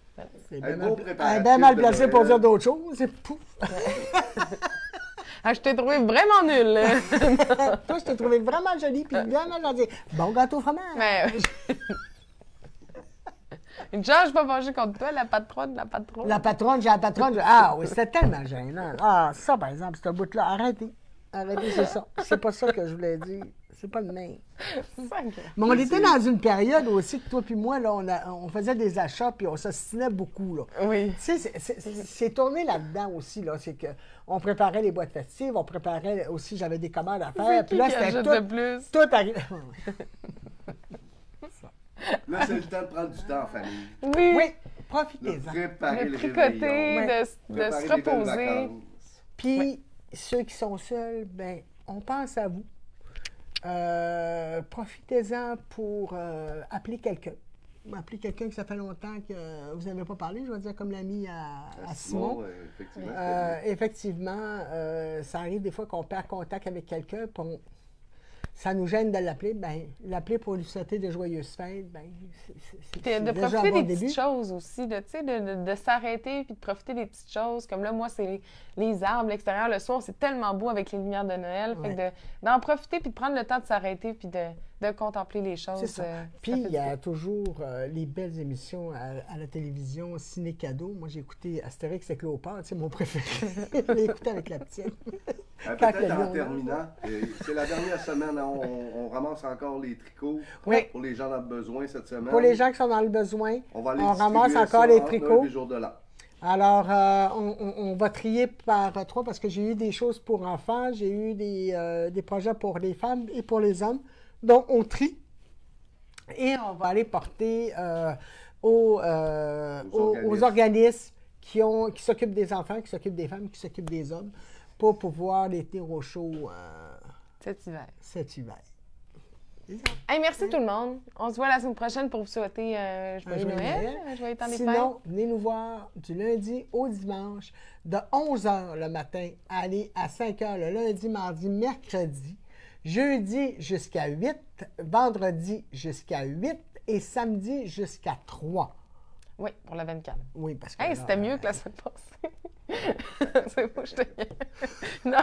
C'est Un bien beau mal, préparatif bien mal de placé Noël. pour dire d'autres choses. C'est pouf. Ah, je t'ai trouvé vraiment nul. Là. Toi, je t'ai trouvé vraiment jolie puis vraiment gentil. Bon gâteau au fromage. Mais... Une chance, je suis pas fâchée contre toi, la patronne. La patronne, j'ai la patronne. Ah oui, c'était tellement gênant. Ah, ça, par exemple, ce bout-là, arrêtez. Arrêtez, c'est ça. C'est pas ça que je voulais dire. C'est pas le même. Sacré. Mais on était dans une période aussi que toi puis moi, là, on faisait des achats puis on s'ostinait beaucoup, là. Oui. Tu sais, c'est tourné là-dedans aussi, là. C'est qu'on préparait les boîtes festives, on préparait aussi, j'avais des commandes à faire. C'est Puis qui là, qui c'était achète tout, le plus? tout arrivé. Là, c'est le temps de prendre du temps en famille. Oui. Oui, De profitez-en. préparer De le tricoter, réveillon, de préparer se des belles reposer. vacances. Puis, ceux qui sont seuls, ben, on pense à vous. Profitez-en pour appeler quelqu'un. Appeler quelqu'un que ça fait longtemps que vous n'avez pas parlé, je vais dire comme l'ami à Simon. Effectivement. Effectivement, ça arrive des fois qu'on perd contact avec quelqu'un, puis ça nous gêne de l'appeler. Ben, l'appeler pour lui souhaiter de joyeuses fêtes, ben, Puis c'est de déjà un profiter bon des début. petites choses aussi, de s'arrêter puis de profiter des petites choses. Comme là, moi, c'est les arbres, l'extérieur, le soir, c'est tellement beau avec les lumières de Noël. Fait que d'en profiter puis de prendre le temps de s'arrêter puis de contempler les choses. C'est ça. Puis, il y a toujours les belles émissions à la télévision, ciné-cadeau. Moi, j'ai écouté Astérix et Cléopâtre, c'est mon préféré. Je l'ai écouté avec la petite. Quand le Peut-être en lion- terminant, c'est la dernière semaine, hein, on ramasse encore les tricots Oui. pour les gens dans le besoin cette semaine. Pour les gens qui sont dans le besoin, on va aller on ramasse distribuer encore ça les entre tricots. Noël et le jour de l'an. Alors, on va trier par trois parce que j'ai eu des choses pour enfants, j'ai eu des projets pour les femmes et pour les hommes. Donc, on trie et on va aller porter aux organismes qui s'occupent des enfants, qui s'occupent des femmes, qui s'occupent des hommes pour pouvoir les tenir au chaud Cet hiver. cet hiver. Hey, merci tout le monde. On se voit la semaine prochaine pour vous souhaiter joyeux Noël, un joyeux temps des fêtes. Sinon, venez nous voir du lundi au dimanche, de 11h le matin, aller à 5h le lundi, mardi, mercredi. Jeudi jusqu'à 8, vendredi jusqu'à 8 et samedi jusqu'à 3. Oui, pour la 24. Oui, parce que. Hey, là, c'était mieux que la semaine passée. C'est beau, je te Non,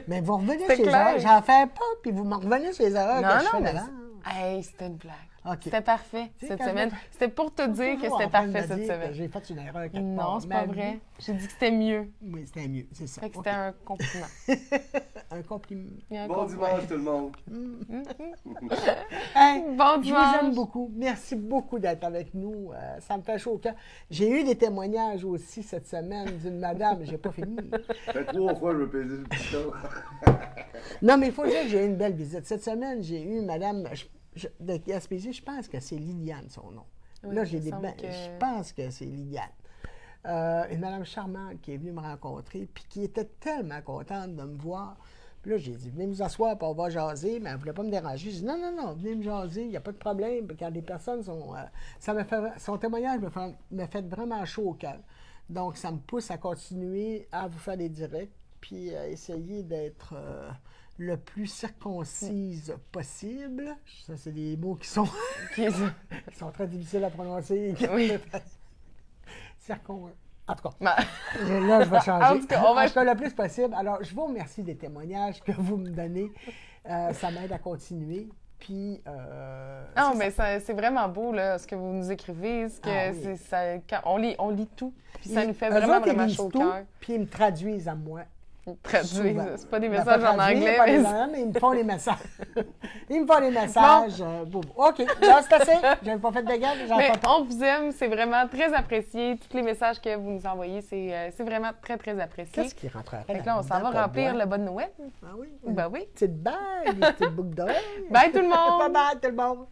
Mais vous revenez c'était sur les clair. erreurs. J'en fais pas, puis vous m'en revenez sur les erreurs que je fais mais d'avant. hey, c'était une blague. OK. C'était parfait Tu sais, cette quand semaine. C'était pour te dire que Toujours c'était en train de parfait me cette dire que semaine. J'ai fait une erreur quelque Non, part. c'est pas Ma vrai. vie- J'ai dit que c'était mieux. Oui, c'était mieux, c'est ça. Fait que OK. c'était un compliment. Un compliment. Il y a un Bon compliment. dimanche tout le monde. Hey, Bon je vous dimanche. aime beaucoup. Merci beaucoup d'être avec nous. Ça me fait chaud au cœur. J'ai eu des témoignages aussi cette semaine d'une madame. J'ai pas fini. Ça fait 3 fois que je me pesais le piton. Non, mais il faut dire que j'ai eu une belle visite. Cette semaine, j'ai eu une madame de Gaspésie. Je pense que c'est Liliane, son nom. Oui, Là, il me semble que- je pense que c'est Liliane. Une madame charmante qui est venue me rencontrer, puis qui était tellement contente de me voir. Puis là, j'ai dit, venez vous asseoir, puis on va jaser, mais elle ne voulait pas me déranger. J'ai dit, non, non, non, venez me jaser, il n'y a pas de problème. Puis quand les personnes sont. Son témoignage me fait vraiment chaud au cœur. Donc, ça me pousse à continuer à vous faire des directs, puis à essayer d'être le plus circoncise possible. Ça, c'est des mots qui sont, Qui- qui sont très difficiles à prononcer. Oui. En tout cas. Ben, Là, je vais changer. En tout cas, on va- En tout cas, le plus possible. Alors, je vous remercie des témoignages que vous me donnez. Ça m'aide à continuer. Puis, Non, mais c'est vraiment beau, là, ce que vous nous écrivez. Ce que Ah oui. on lit tout. Puis ça nous fait eux vraiment, autres, ils vraiment lisent chaud au tout, cœur. Puis ils me traduisent à moi. Ils traduisent. Souvent. C'est pas des Ben, messages pas en traduire, anglais, pas mais des c'est- anglais, mais ils me font les messages. Ils me font les messages. Bon. OK, là, c'est assez. J'avais pas fait de dégâts, j'en Mais fais pas. on vous aime, c'est vraiment très apprécié. Tous les messages que vous nous envoyez, c'est vraiment très, très apprécié. Qu'est-ce qui rentrerait Fait que là, on s'en va là-dedans remplir pour le bon Noël. boire? Ah oui? Ben oui. Une petite bague, une petite boucle d'oreille. Bye tout le monde! Bye bye tout le monde!